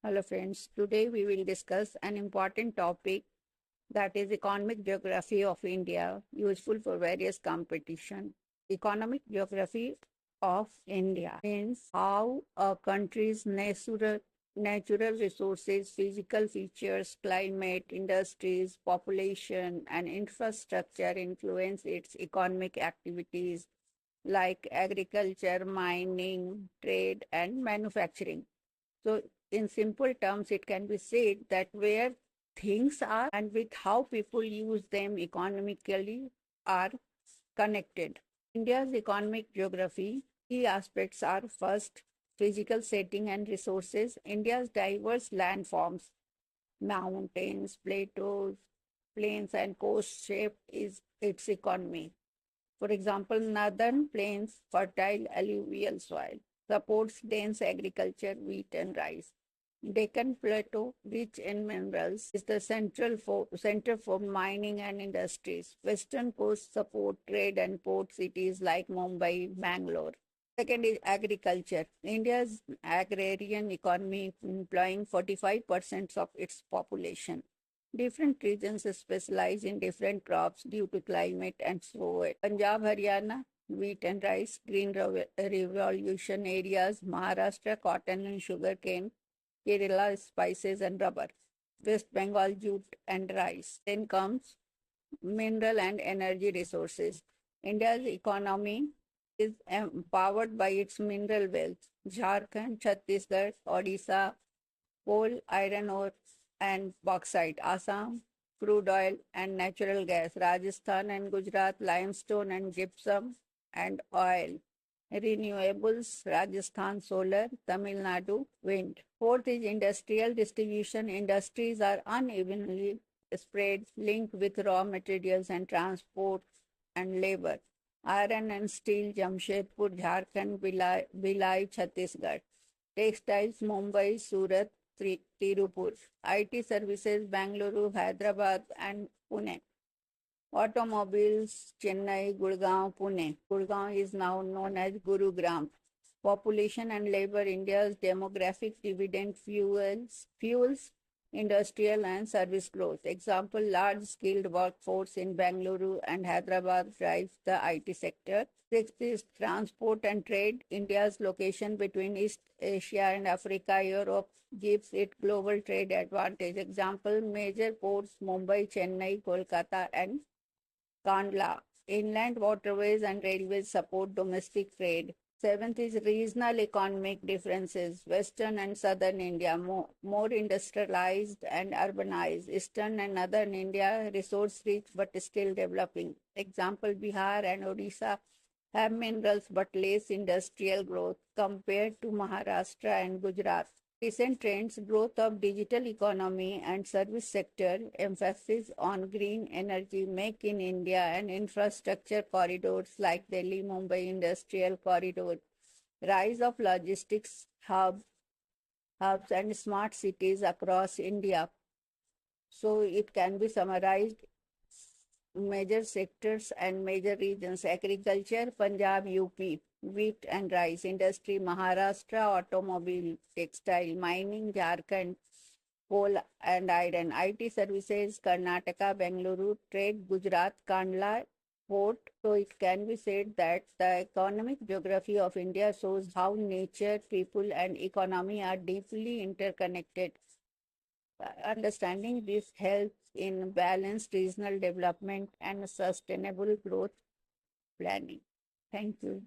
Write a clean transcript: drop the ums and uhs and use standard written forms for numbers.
Hello friends, today we will discuss an important topic that is economic geography of India, useful for various competition. Economic geography of India means how a country's natural resources, physical features, climate, industries, population, and infrastructure influence its economic activities like agriculture, mining, trade, and manufacturing. So, in simple terms, it can be said that where things are and with how people use them economically are connected. India's economic geography key aspects are first, physical setting and resources. India's diverse landforms, mountains, plateaus, plains, and coast shape is its economy. For example, northern plains, fertile alluvial soil, supports dense agriculture, wheat and rice. Deccan Plateau, rich in minerals, is the center for mining and industries. Western coast support trade and port cities like Mumbai, Bangalore. Second is agriculture. India's agrarian economy employing 45% of its population. Different regions specialize in different crops due to climate and soil. Punjab, Haryana, wheat and rice, revolution areas, Maharashtra, cotton and sugarcane, Kerala, spices and rubber, West Bengal, jute and rice. Then comes mineral and energy resources. India's economy is empowered by its mineral wealth. Jharkhand, Chhattisgarh, Odisha, coal, iron ore, and bauxite. Assam, crude oil and natural gas. Rajasthan and Gujarat, limestone and gypsum and oil. Renewables, Rajasthan solar, Tamil Nadu wind. Fourth is industrial distribution. Industries are unevenly spread, linked with raw materials and transport and labor. Iron and steel, Jamshedpur, Jharkhand, Bhilai, Chhattisgarh. Textiles, Mumbai, Surat, Tirupur. IT services, Bangalore, Hyderabad, and Pune. Automobiles, Chennai, Gurgaon, Pune. Gurgaon is now known as Gurugram. Population and labor, India's demographic dividend fuels industrial and service growth. Example, large skilled workforce in Bangalore and Hyderabad drives the IT sector. Sixth is transport and trade. India's location between East Asia and Africa, Europe gives it global trade advantage. Example, major ports Mumbai, Chennai, Kolkata, and Kandla. Inland waterways and railways support domestic trade. Seventh is regional economic differences. Western and southern India more industrialized and urbanized. Eastern and northern India resource rich but still developing. Example, Bihar and Odisha have minerals but less industrial growth compared to Maharashtra and Gujarat. Recent trends, growth of digital economy and service sector, emphasis on green energy, make in India and infrastructure corridors like Delhi-Mumbai Industrial Corridor, rise of logistics hubs and smart cities across India. So it can be summarized major sectors and major regions: agriculture, Punjab, UP, wheat and rice; industry, Maharashtra, automobile, textile; mining, Jharkhand, coal and iron; IT services, Karnataka, Bengaluru; trade, Gujarat, Kandla; port. So it can be said that the economic geography of India shows how nature, people, and economy are deeply interconnected. Understanding this helps in balanced regional development and sustainable growth planning. Thank you.